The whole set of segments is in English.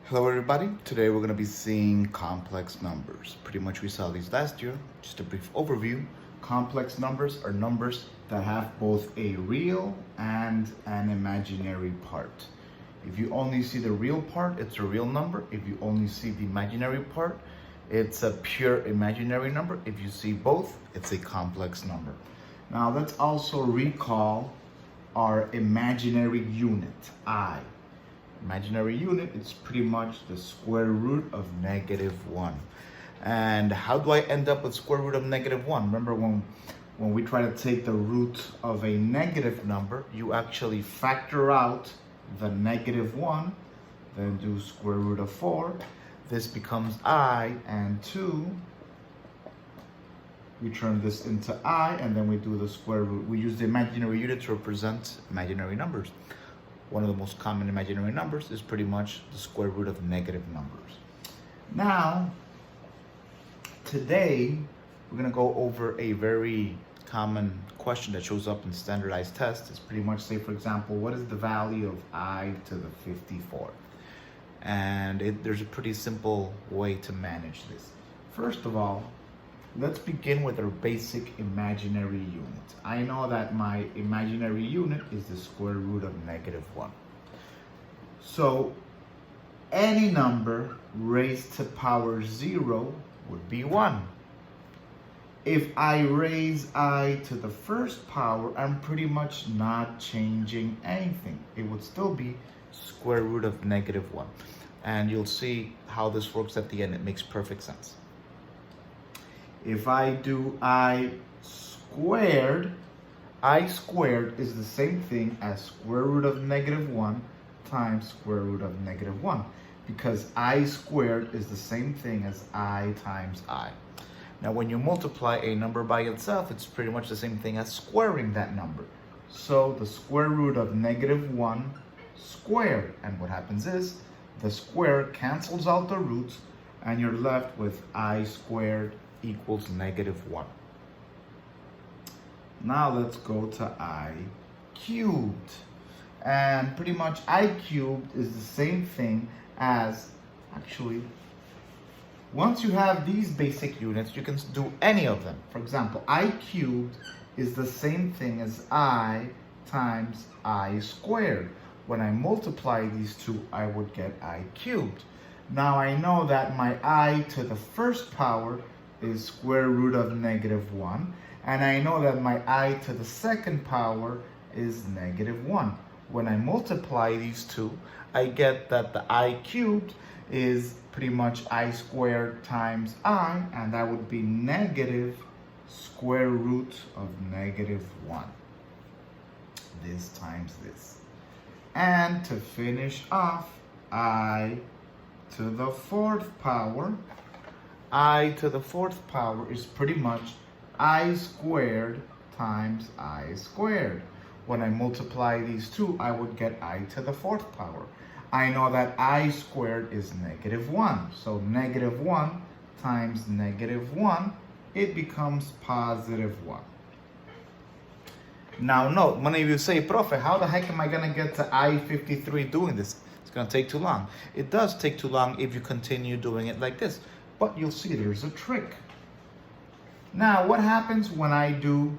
Hello everybody, today we're going to be seeing complex numbers. Pretty much we saw these last year. Just a brief overview. Complex numbers are numbers that have both a real and an imaginary part. If you only see the real part, it's a real number. If you only see the imaginary part, it's a pure imaginary number. If you see both, it's a complex number. Now let's also recall our imaginary unit, I. Imaginary unit is pretty much the square root of -1. And how do I end up with square root of -1? Remember when we try to take the root of a negative number, you actually factor out the -1, then do square root of 4. This becomes I, and 2. We turn this into I, and then we do the square root. We use the imaginary unit to represent imaginary numbers. One of the most common imaginary numbers is pretty much the square root of negative numbers. Now, today, we're going to go over a very common question that shows up in standardized tests. It's pretty much, say, for example, what is the value of I to the 54th? And there's a pretty simple way to manage this. First of all, let's begin with our basic imaginary unit. I know that my imaginary unit is the square root of -1. So any number raised to power 0 would be 1. If I raise I to the first power, I'm pretty much not changing anything. It would still be square root of -1. And you'll see how this works at the end. It makes perfect sense. If I do I squared is the same thing as square root of -1 times square root of -1, because I squared is the same thing as I times I. Now when you multiply a number by itself, it's pretty much the same thing as squaring that number. So the square root of -1 squared, and what happens is the square cancels out the roots and you're left with I squared equals -1. Now let's go to I cubed. And pretty much I cubed is the same thing as, actually, once you have these basic units, you can do any of them. For example, I cubed is the same thing as I times I squared. When I multiply these two, I would get I cubed. Now I know that my I to the first power is square root of -1, and I know that my I to the second power is -1. When I multiply these two, I get that the I cubed is pretty much I squared times I, and that would be negative square root of -1. This times this. And to finish off, I to the fourth power. I to the fourth power is pretty much I squared times I squared. When I multiply these two, I would get I to the fourth power. I know that I squared is -1. So -1 times -1, it becomes +1. Now note, many of you say, Profe, how the heck am I going to get to I-53 doing this? It's going to take too long. It does take too long if you continue doing it like this. But you'll see there's a trick. Now, what happens when I do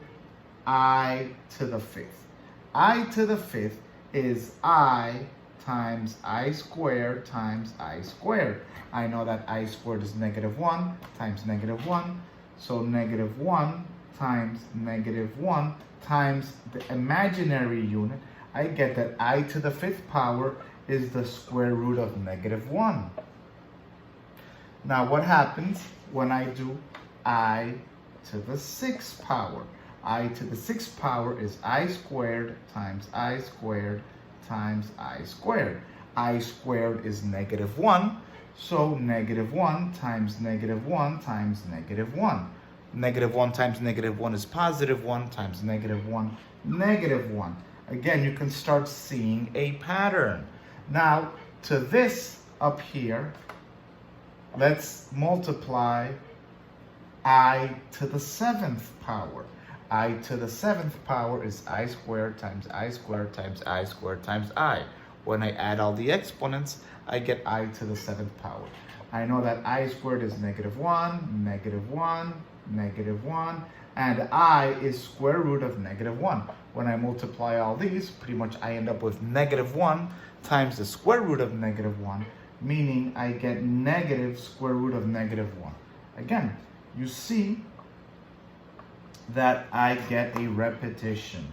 I to the 5th? I to the 5th is I times I squared times I squared. I know that I squared is -1 times -1. So -1 times -1 times the imaginary unit. I get that I to the 5th power is the square root of -1. Now what happens when I do I to the 6th power? I to the 6th power is I squared times I squared times I squared. I squared is -1, so -1 times -1 times -1. -1 times -1 is +1 times -1, -1. Again, you can start seeing a pattern. Now, to this up here, let's multiply I to the 7th power. I to the 7th power is I squared times I squared times I squared times I. When I add all the exponents, I get I to the 7th power. I know that I squared is -1, -1, -1, and I is square root of -1. When I multiply all these, pretty much I end up with -1 times the square root of -1, meaning I get negative square root of -1. Again, you see that I get a repetition.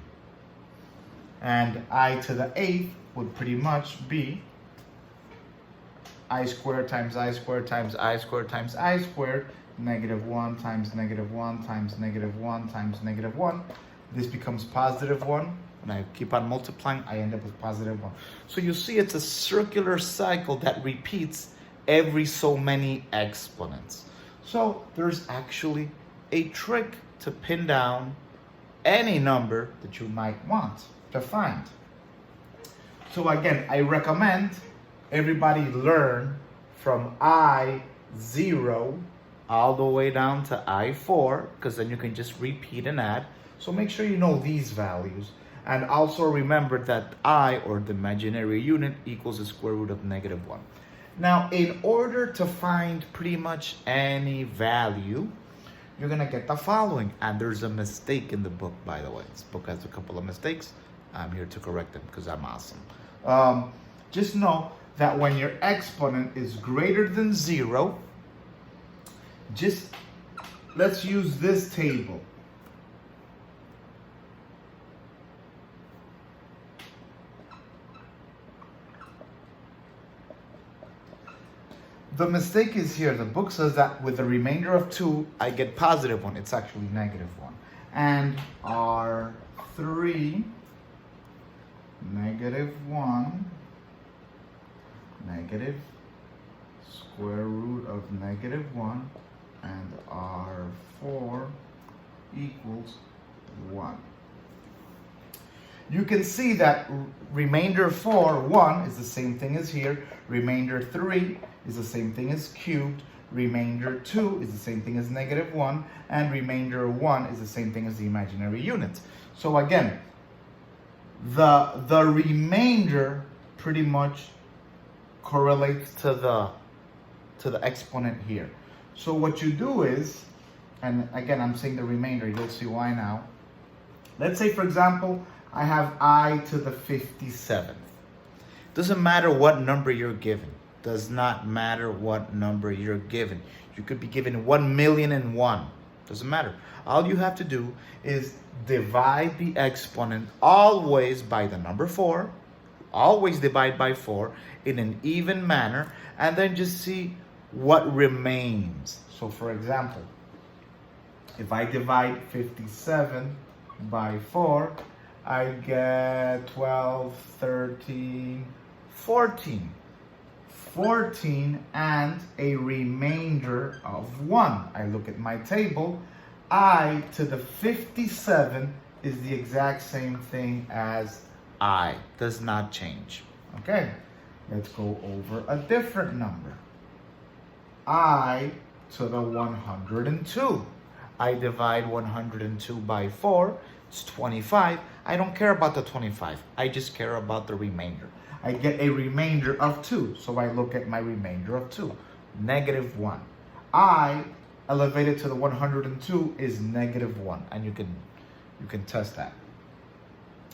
And I to the 8th would pretty much be I squared times I squared times I squared times I squared, -1 times -1 times -1 times -1. This becomes +1. When I keep on multiplying, I end up with +1. So you see it's a circular cycle that repeats every so many exponents. So there's actually a trick to pin down any number that you might want to find. So again, I recommend everybody learn from I0 all the way down to I4, because then you can just repeat and add. So make sure you know these values. And also remember that I, or the imaginary unit, equals the square root of -1. Now, in order to find pretty much any value, you're gonna get the following. And there's a mistake in the book, by the way. This book has a couple of mistakes. I'm here to correct them because I'm awesome. Just know that when your exponent is greater than 0, let's use this table. The mistake is here. The book says that with the remainder of 2, I get +1. It's actually -1. And R3, -1, negative square root of -1, and R4 equals 1. You can see that remainder 4, 1, is the same thing as here. Remainder 3 is the same thing as cubed. Remainder 2 is the same thing as -1. And remainder 1 is the same thing as the imaginary unit. So again, the remainder pretty much correlates to the exponent here. So what you do is, and again, I'm saying the remainder, you'll see why now. Let's say, for example, I have I to the 57th. Doesn't matter what number you're given. Does not matter what number you're given. You could be given 1,000,001. Doesn't matter. All you have to do is divide the exponent always by the number 4. Always divide by 4 in an even manner, and then just see what remains. So for example, if I divide 57 by 4, I get 12, 13, 14. 14 and a remainder of 1. I look at my table. I to the 57 is the exact same thing as I. Does not change. Okay, let's go over a different number. I to the 102. I divide 102 by 4. It's 25. I don't care about the 25. I just care about the remainder. I get a remainder of 2. So I look at my remainder of 2. -1. I elevated to the 102 is -1. And you can test that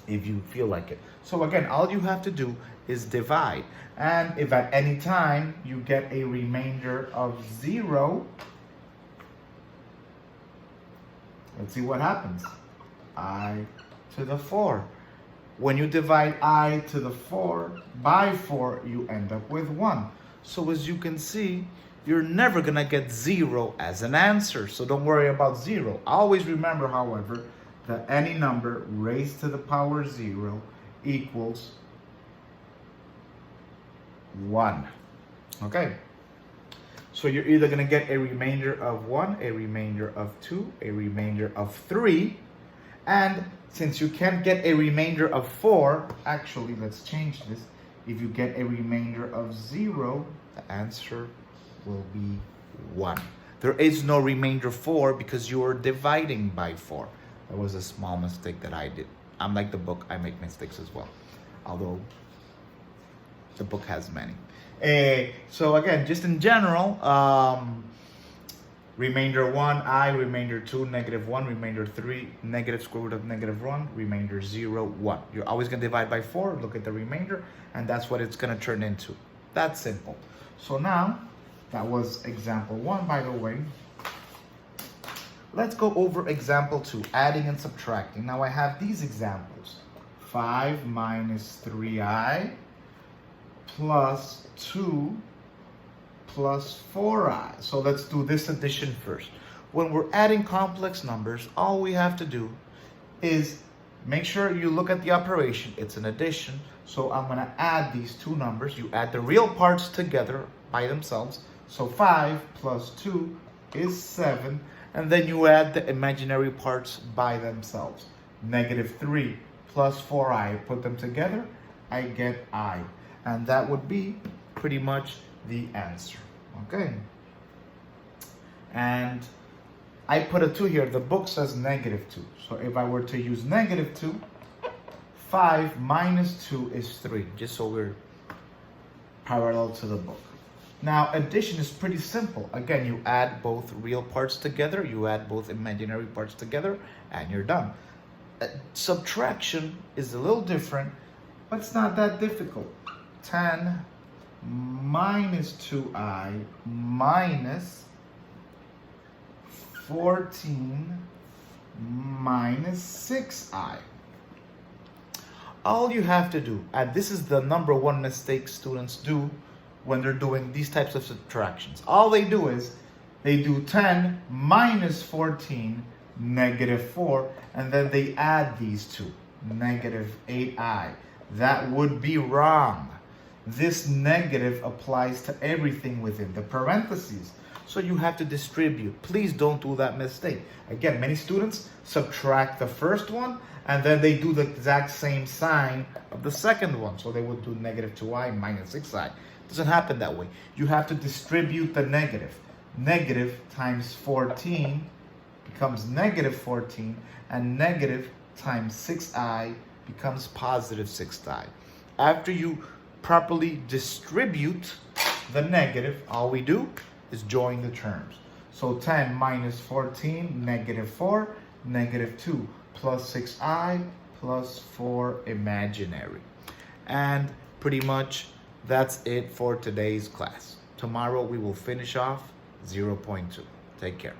if you feel like it. So again, all you have to do is divide. And if at any time you get a remainder of 0, let's see what happens. I to the 4. When you divide I to the 4 by 4, you end up with 1. So as you can see, you're never going to get 0 as an answer. So don't worry about 0. Always remember, however, that any number raised to the power 0 equals 1. Okay? So you're either going to get a remainder of 1, a remainder of 2, a remainder of 3, and since you can't get a remainder of 4, actually, let's change this. If you get a remainder of 0, the answer will be 1. There is no remainder 4 because you are dividing by 4. That was a small mistake that I did. I'm like the book, I make mistakes as well. Although, The book has many. So again, just in general, remainder 1, I, remainder 2, -1, remainder 3, negative square root of -1, remainder 0, 1. You're always going to divide by 4, look at the remainder, and that's what it's going to turn into. That's simple. So now, that was example 1, by the way. Let's go over example 2, adding and subtracting. Now I have these examples. 5 minus 3i plus 2 plus 4i. So let's do this addition first. When we're adding complex numbers, all we have to do is make sure you look at the operation. It's an addition. So I'm going to add these two numbers. You add the real parts together by themselves. So 5 plus 2 is 7. And then you add the imaginary parts by themselves. -3 plus 4i. Put them together, I get I. And that would be pretty much the answer. Okay. And I put a 2 here. The book says -2. So if I were to use -2, 5 minus 2 is 3. Just so we're parallel to the book. Now, addition is pretty simple. Again, you add both real parts together, you add both imaginary parts together, and you're done. Subtraction is a little different, but it's not that difficult. 10 minus 2i minus 14 minus 6i. All you have to do, and this is the number one mistake students do when they're doing these types of subtractions. All they do is they do 10 minus 14 -4, and then they add these two, -8i. That would be wrong. This negative applies to everything within the parentheses. So you have to distribute. Please don't do that mistake. Again, many students subtract the first one and then they do the exact same sign of the second one. So they would do -2i minus 6i. It doesn't happen that way. You have to distribute the negative. Negative times 14 becomes -14, and negative times 6i becomes positive 6i. After you properly distribute the negative, all we do is join the terms. So 10 minus 14, -4, -2, plus 6i, plus 4 imaginary. And pretty much that's it for today's class. Tomorrow we will finish off 0.2. Take care.